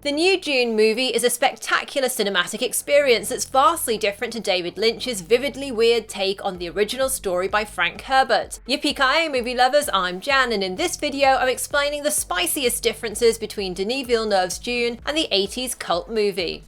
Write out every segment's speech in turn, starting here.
The new Dune movie is a spectacular cinematic experience that's vastly different to David Lynch's vividly weird take on the original story by Frank Herbert. Yippee-ki-yay, movie lovers, I'm Jan, and in this video I'm explaining the spiciest differences between Denis Villeneuve's Dune and the 80s cult movie.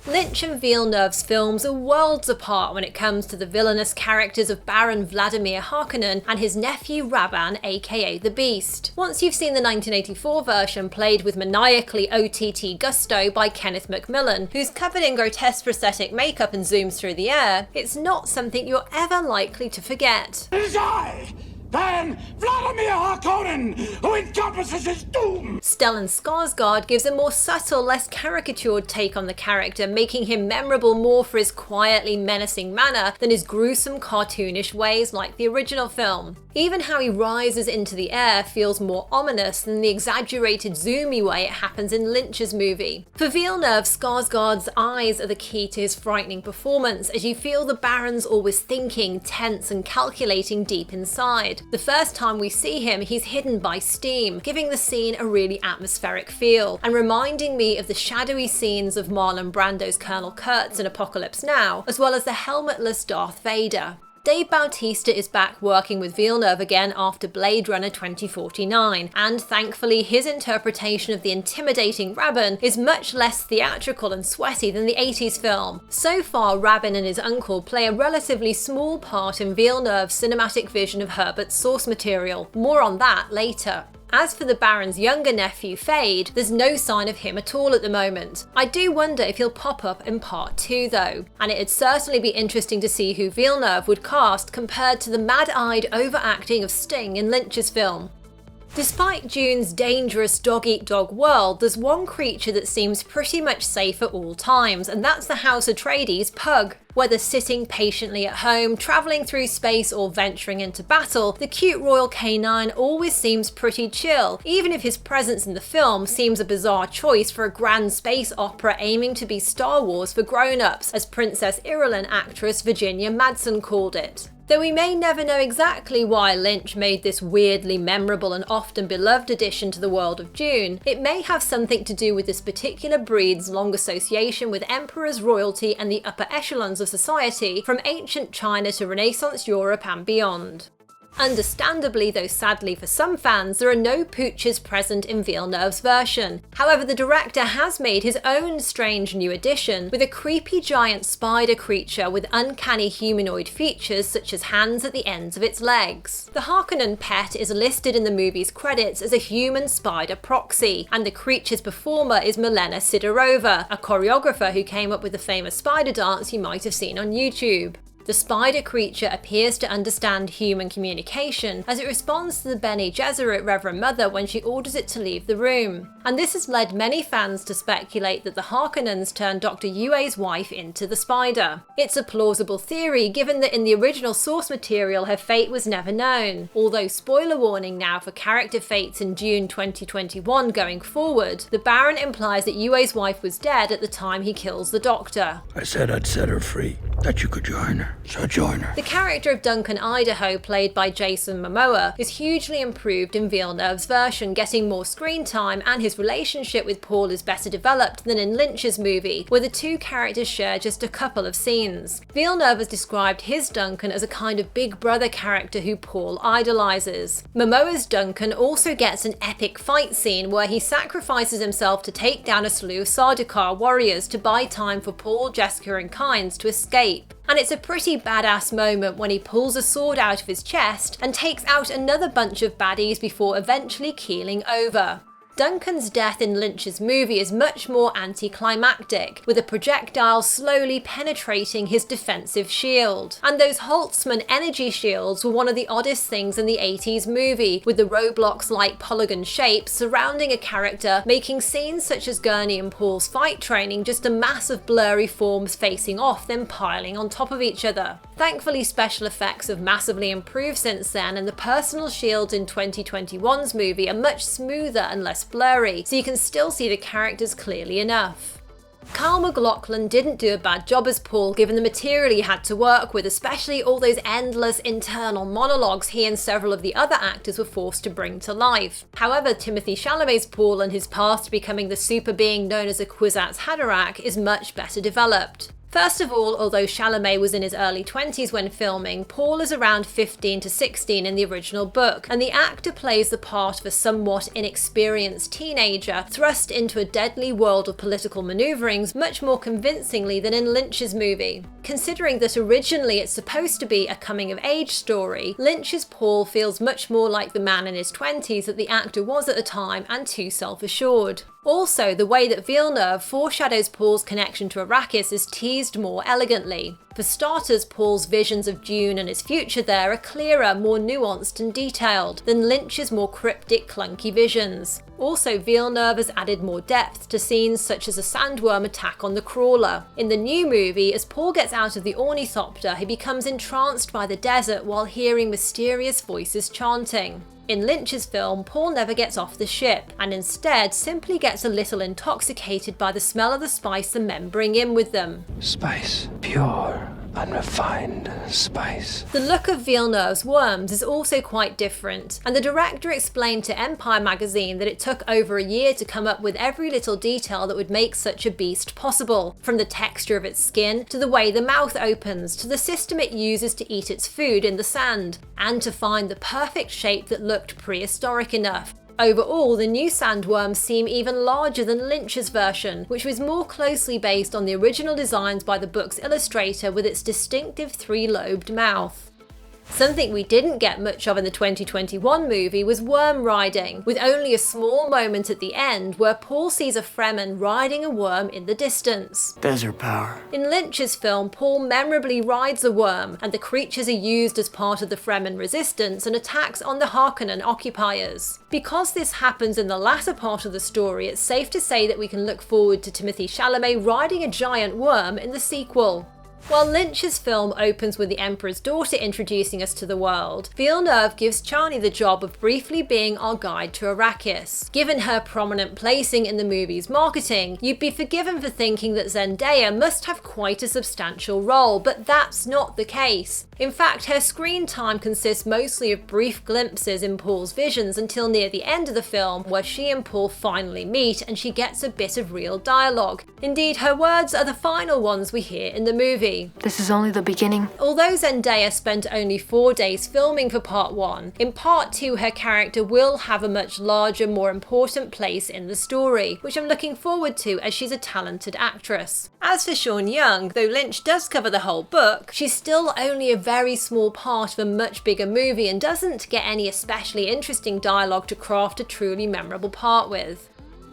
Lynch and Villeneuve's films are worlds apart when it comes to the villainous characters of Baron Vladimir Harkonnen and his nephew Rabban, aka the Beast. Once you've seen the 1984 version played with maniacally OTT gusto by Kenneth Macmillan, who's covered in grotesque prosthetic makeup and zooms through the air, it's not something you're ever likely to forget. It is I, Baron Vladimir Harkonnen, who encompasses his doom! Stellan Skarsgård gives a more subtle, less caricatured take on the character, making him memorable more for his quietly menacing manner than his gruesome, cartoonish ways like the original film. Even how he rises into the air feels more ominous than the exaggerated zoomy way it happens in Lynch's movie. For Villeneuve, Skarsgård's eyes are the key to his frightening performance, as you feel the Baron's always thinking, tense and calculating deep inside. The first time we see him, he's hidden by steam, giving the scene a really atmospheric feel, and reminding me of the shadowy scenes of Marlon Brando's Colonel Kurtz in Apocalypse Now, as well as the helmetless Darth Vader. Bautista is back working with Villeneuve again after Blade Runner 2049, and thankfully his interpretation of the intimidating Rabban is much less theatrical and sweaty than the 80s film. So far, Rabban and his uncle play a relatively small part in Villeneuve's cinematic vision of Herbert's source material. More on that later. As for the Baron's younger nephew, Fade, there's no sign of him at all at the moment. I do wonder if he'll pop up in part 2 though, and it'd certainly be interesting to see who Villeneuve would cast compared to the mad-eyed overacting of Sting in Lynch's film. Despite Dune's dangerous dog-eat-dog world, there's one creature that seems pretty much safe at all times, and that's the House Atreides pug. Whether sitting patiently at home, travelling through space or venturing into battle, the cute royal canine always seems pretty chill, even if his presence in the film seems a bizarre choice for a grand space opera aiming to be Star Wars for grown-ups, as Princess Irulan actress Virginia Madsen called it. Though we may never know exactly why Lynch made this weirdly memorable and often beloved addition to the world of Dune, it may have something to do with this particular breed's long association with emperors, royalty and the upper echelons of society, from ancient China to Renaissance Europe and beyond. Understandably, though sadly for some fans, there are no pooches present in Villeneuve's version. However, the director has made his own strange new addition, with a creepy giant spider creature with uncanny humanoid features such as hands at the ends of its legs. The Harkonnen pet is listed in the movie's credits as a human spider Proxy, and the creature's performer is Milena Sidorova, a choreographer who came up with the famous spider dance you might have seen on YouTube. The spider creature appears to understand human communication as it responds to the Bene Gesserit Reverend Mother when she orders it to leave the room. And this has led many fans to speculate that the Harkonnens turned Dr. Yue's wife into the spider. It's a plausible theory given that in the original source material her fate was never known, although spoiler warning now for character fates in Dune 2021 going forward, the Baron implies that Yue's wife was dead at the time he kills the Doctor. I said I'd set her free, that you could join her. So join her. The character of Duncan Idaho, played by Jason Momoa, is hugely improved in Villeneuve's version, getting more screen time, and his relationship with Paul is better developed than in Lynch's movie, where the two characters share just a couple of scenes. Villeneuve has described his Duncan as a kind of big brother character who Paul idolizes. Momoa's Duncan also gets an epic fight scene where he sacrifices himself to take down a slew of Sardaukar warriors to buy time for Paul, Jessica and Kynes to escape. And it's a pretty badass moment when he pulls a sword out of his chest and takes out another bunch of baddies before eventually keeling over. Duncan's death in Lynch's movie is much more anticlimactic, with a projectile slowly penetrating his defensive shield. And those Holtzman energy shields were one of the oddest things in the 80s movie, with the Roblox-like polygon shapes surrounding a character, making scenes such as Gurney and Paul's fight training just a mass of blurry forms facing off, then piling on top of each other. Thankfully, special effects have massively improved since then, and the personal shields in 2021's movie are much smoother and less blurry, so you can still see the characters clearly enough. Kyle MacLachlan didn't do a bad job as Paul given the material he had to work with, especially all those endless internal monologues he and several of the other actors were forced to bring to life. However, Timothée Chalamet's Paul and his path to becoming the super being known as a Kwisatz Haderach is much better developed. First of all, although Chalamet was in his early 20s when filming, Paul is around 15 to 16 in the original book, and the actor plays the part of a somewhat inexperienced teenager thrust into a deadly world of political maneuverings much more convincingly than in Lynch's movie. Considering that originally it's supposed to be a coming-of-age story, Lynch's Paul feels much more like the man in his 20s that the actor was at the time and too self-assured. Also, the way that Villeneuve foreshadows Paul's connection to Arrakis is teased more elegantly. For starters, Paul's visions of Dune and his future there are clearer, more nuanced and detailed than Lynch's more cryptic, clunky visions. Also, Villeneuve has added more depth to scenes such as a sandworm attack on the crawler. In the new movie, as Paul gets out of the ornithopter, he becomes entranced by the desert while hearing mysterious voices chanting. In Lynch's film, Paul never gets off the ship, and instead simply gets a little intoxicated by the smell of the spice the men bring in with them. Spice. Pure, unrefined spice. The look of Villeneuve's worms is also quite different, and the director explained to Empire magazine that it took over a year to come up with every little detail that would make such a beast possible, from the texture of its skin, to the way the mouth opens, to the system it uses to eat its food in the sand, and to find the perfect shape that looked prehistoric enough. Overall, the new sandworms seem even larger than Lynch's version, which was more closely based on the original designs by the book's illustrator with its distinctive three-lobed mouth. Something we didn't get much of in the 2021 movie was worm riding, with only a small moment at the end where Paul sees a Fremen riding a worm in the distance. Desert power. In Lynch's film, Paul memorably rides a worm, and the creatures are used as part of the Fremen resistance and attacks on the Harkonnen occupiers. Because this happens in the latter part of the story, it's safe to say that we can look forward to Timothée Chalamet riding a giant worm in the sequel. While Lynch's film opens with the Emperor's daughter introducing us to the world, Villeneuve gives Chani the job of briefly being our guide to Arrakis. Given her prominent placing in the movie's marketing, you'd be forgiven for thinking that Zendaya must have quite a substantial role, but that's not the case. In fact, her screen time consists mostly of brief glimpses in Paul's visions until near the end of the film, where she and Paul finally meet and she gets a bit of real dialogue. Indeed, her words are the final ones we hear in the movie. This is only the beginning. Although Zendaya spent only 4 days filming for part 1, in part 2 her character will have a much larger, more important place in the story, which I'm looking forward to as she's a talented actress. As for Sean Young, though Lynch does cover the whole book, she's still only a very small part of a much bigger movie and doesn't get any especially interesting dialogue to craft a truly memorable part with.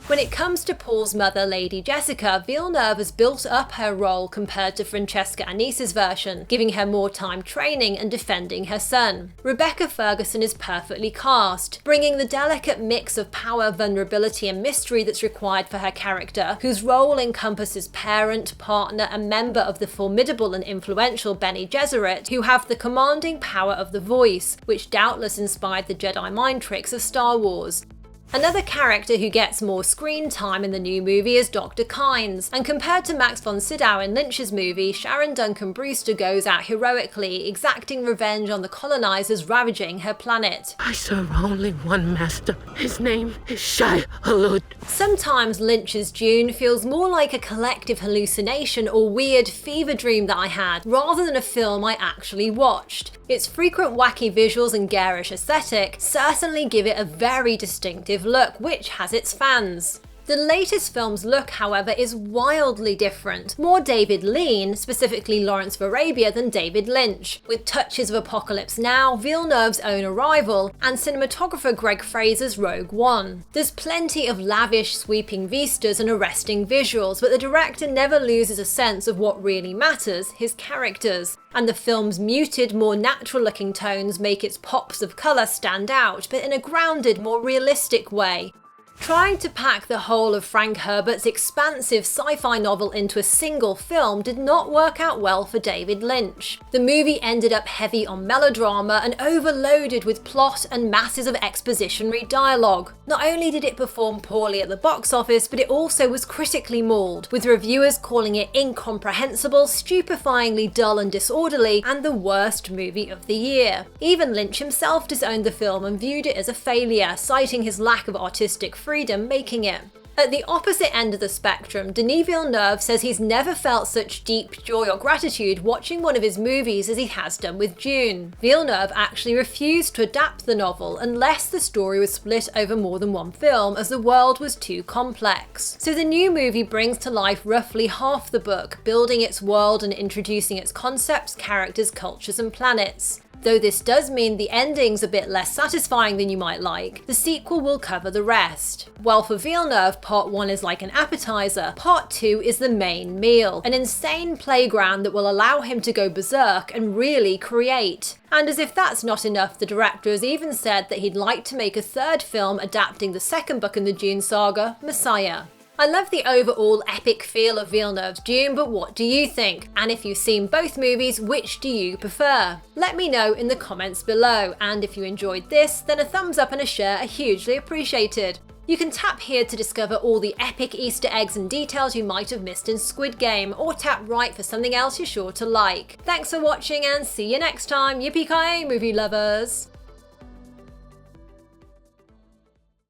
When it comes to Paul's mother, Lady Jessica, Villeneuve has built up her role compared to Francesca Annis's version, giving her more time training and defending her son. Rebecca Ferguson is perfectly cast, bringing the delicate mix of power, vulnerability and mystery that's required for her character, whose role encompasses parent, partner and member of the formidable and influential Bene Gesserit, who have the commanding power of the voice, which doubtless inspired the Jedi mind tricks of Star Wars. Another character who gets more screen time in the new movie is Dr. Kynes, and compared to Max von Sydow in Lynch's movie, Sharon Duncan-Brewster goes out heroically, exacting revenge on the colonizers ravaging her planet. I serve only one master. His name is Shai Hulud. Sometimes Lynch's Dune feels more like a collective hallucination or weird fever dream that I had, rather than a film I actually watched. Its frequent wacky visuals and garish aesthetic certainly give it a very distinctive look, which has its fans. The latest film's look, however, is wildly different, more David Lean, specifically Lawrence of Arabia, than David Lynch, with touches of Apocalypse Now, Villeneuve's own Arrival, and cinematographer Greg Fraser's Rogue One. There's plenty of lavish, sweeping vistas and arresting visuals, but the director never loses a sense of what really matters, his characters. And the film's muted, more natural-looking tones make its pops of colour stand out, but in a grounded, more realistic way. Trying to pack the whole of Frank Herbert's expansive sci-fi novel into a single film did not work out well for David Lynch. The movie ended up heavy on melodrama and overloaded with plot and masses of expositionary dialogue. Not only did it perform poorly at the box office, but it also was critically mauled, with reviewers calling it incomprehensible, stupefyingly dull and disorderly, and the worst movie of the year. Even Lynch himself disowned the film and viewed it as a failure, citing his lack of artistic freedom making it. At the opposite end of the spectrum, Denis Villeneuve says he's never felt such deep joy or gratitude watching one of his movies as he has done with Dune. Villeneuve actually refused to adapt the novel unless the story was split over more than one film, as the world was too complex. So the new movie brings to life roughly half the book, building its world and introducing its concepts, characters, cultures and planets. Though this does mean the ending's a bit less satisfying than you might like, the sequel will cover the rest. While for Villeneuve, part 1 is like an appetizer, part 2 is the main meal, an insane playground that will allow him to go berserk and really create. And as if that's not enough, the director has even said that he'd like to make a third film adapting the second book in the Dune saga, Messiah. I love the overall epic feel of Villeneuve's Dune, but what do you think? And if you've seen both movies, which do you prefer? Let me know in the comments below, and if you enjoyed this, then a thumbs up and a share are hugely appreciated. You can tap here to discover all the epic Easter eggs and details you might have missed in Squid Game, or tap right for something else you're sure to like. Thanks for watching and see you next time, yippee-ki-yay movie lovers!